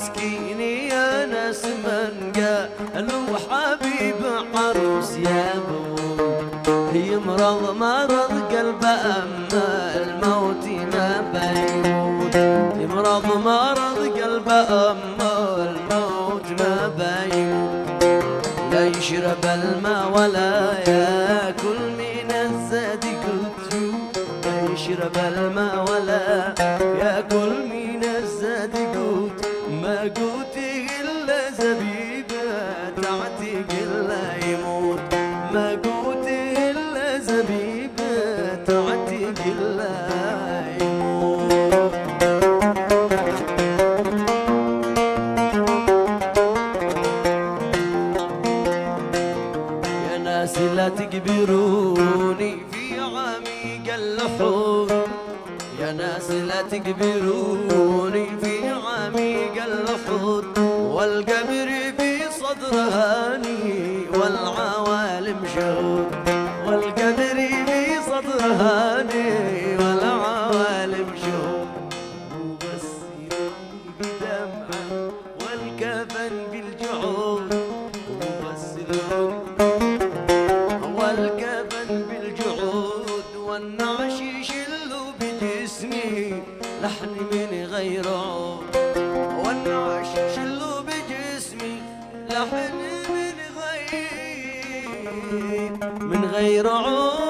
مسكيني يا ناس من قالوا حبيب عروس يا يمرض مرض قلبه أما الموت ما بيموت، يمرض مرض قلبه أما الموت ما بيموت. لا يشرب الماء ولا ياكل من الزاد قوت، لا يشرب الماء ولا ياكل من الزاد قوت. ما قوت إلا زبيبه تعتق إلا يموت، ما قوت إلا زبيبه تعتق إلا يموت. يا ناس لا تكبروني في عميق اللحود، يا ناس لا تكبروني في عميق اللحود. والقبر في صدر هاني والعوالم شهود، والقبر في صدر هاني والعوالم شهود. وغسلوني بدمعة والكفن بالجعود، وغسلوني والكفن بالجعود. والنعش يشلوا بجسمي لحن من غير عود، والنعش يشلوا بجسمي لحن من غير عود.